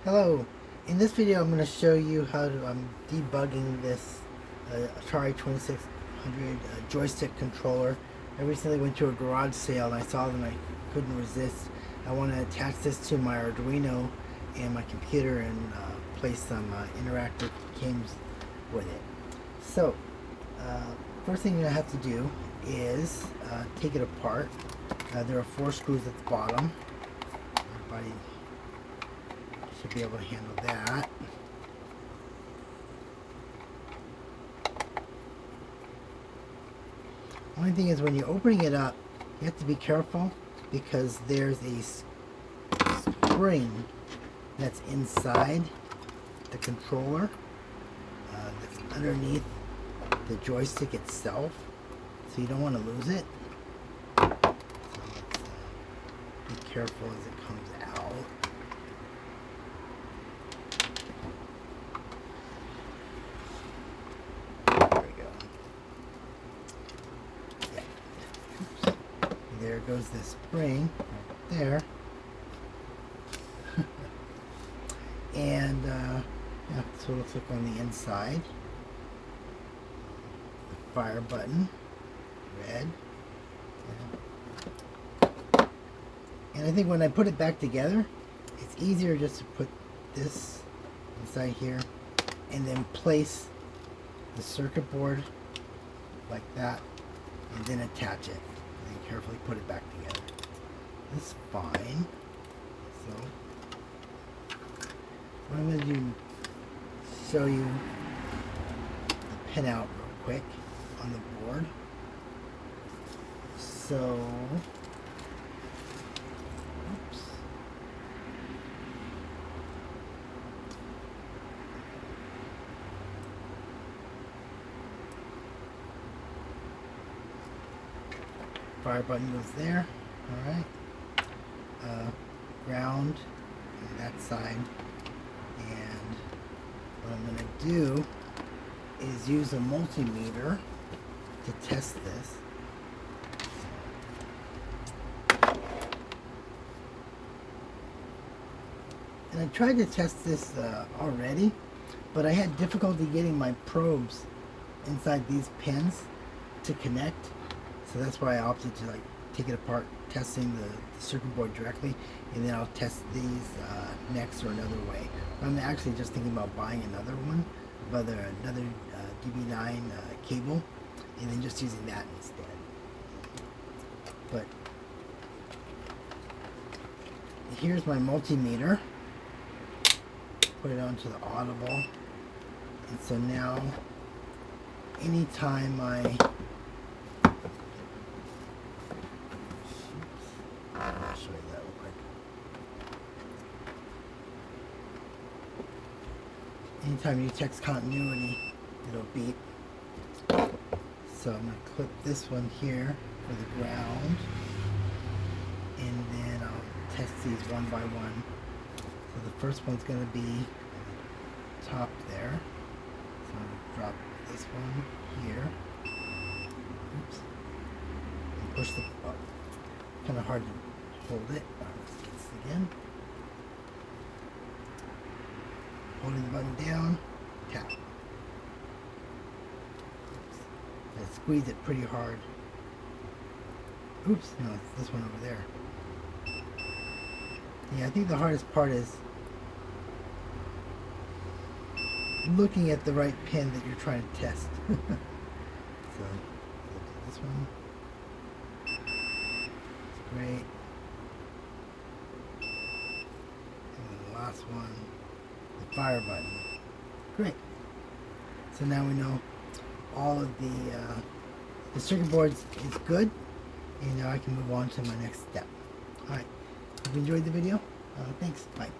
Hello, in this video I'm going to show you how to debugging this Atari 2600 joystick controller. I recently went to a garage sale and I saw them and I couldn't resist. I want to attach this to my Arduino and my computer and play some interactive games with it. So, first thing you have to do is take it apart. There are 4 screws at the bottom. Everybody should be able to handle that. Only thing is, when you're opening it up, you have to be careful because there's a spring that's inside the controller that's underneath the joystick itself, so you don't want to lose it. So let's be careful as it comes out. There goes the spring right there. And yeah, that's what it looks like on the inside. The fire button, red. And I think when I put it back together, it's easier just to put this inside here and then place the circuit board like that and then attach it. And then carefully put it back together. This is fine. So what I'm going to do is show you the pinout real quick on the board. So, oops. Fire button goes there. Alright. Ground on that side. And what I'm going to do is use a multimeter to test this. And I tried to test this already, but I had difficulty getting my probes inside these pins to connect. So that's why I opted to take it apart, testing the circuit board directly, and then I'll test these next or another way. I'm actually just thinking about buying another one, another DB9 cable, and then just using that instead. But here's my multimeter. Put it onto the audible, and so now anytime I'll show you that real quick. Anytime you text continuity, it'll beep. So I'm going to clip this one here for the ground, and then I'll test these one by one. So the first one's going to be top there. So I'm going to drop this one here. Oops. And push the up. Kind of hard to hold it. Let's get this again. Holding the button down, tap. Oops. And squeeze it pretty hard. Oops, no, it's this one over there. Yeah, I think the hardest part is looking at the right pin that you're trying to test. So, this one. Great. And then the last one, the fire button. Great. So now we know all of the circuit boards is good, and now I can move on to my next step. Alright. Hope you enjoyed the video. Thanks. Bye.